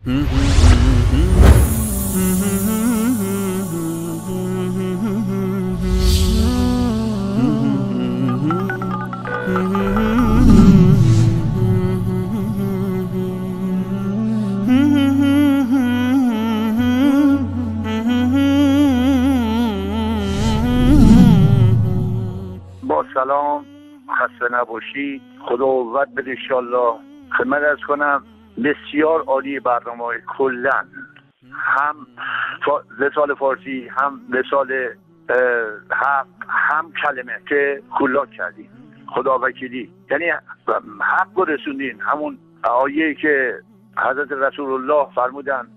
با سلام، خسته نباشید، خدا قوت بده انشالله. خدمت عرض کنم بسیار عالی برنامه کلن، هم لسان فارسی، هم لسان حق، هم کلمه که کلا کردیم. خدا وکیلی، یعنی حق رو رسوندین. همون آیه‌ای که حضرت رسول الله فرمودن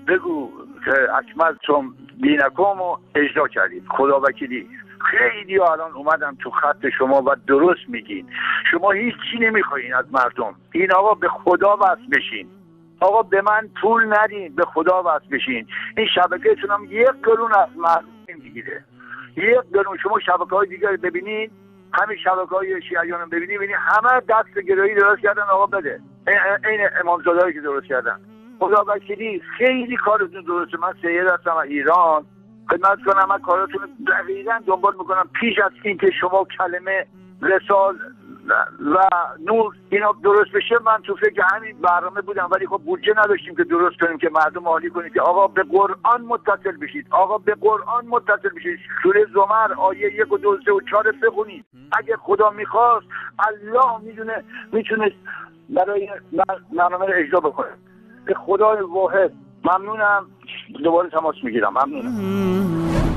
بگو که اکملتم دینکم رو اجرا کردید. خدا وکیلی خیلی ها الان اومدن تو خط شما و درست میگین. شما هیچی نمیخواین از مردم. این آقا به خدا وصل بشین. آقا به من پول ندین، به خدا وصل بشین. این شبکه‌تون هم 1 قرون از مردم نمیگیره. 1 قرون. شما شبکه‌های دیگر ببینید، همین شبکه‌های شیعیان رو ببینید همه دست گرایی درست کردن. آقا بده این امامزاده‌ای که درست کردن. خدا وکیلی خیلی کارتون درسته. من سید هستم از ایران، خدمت کنم. من کاراتون دقیقاً دنبال میکنم. پیش از این که شما کلمه، رسال و نور اینا درست بشه، من تو فکر همین برنامه بودم، ولی خب بودجه نداشتیم که درست کنیم که مردم حالی کنید که آقا به قرآن متصل بشید. آقا به قرآن متصل بشید. سوره زمر آیه 1 و 2 و 3 و 4 بخونید. اگه خدا میخواست الله میتونه برای برنامه رو اجرا بکنه. به خدای واحد ممنونم. دوباره تماس میگیرم. ممنونم.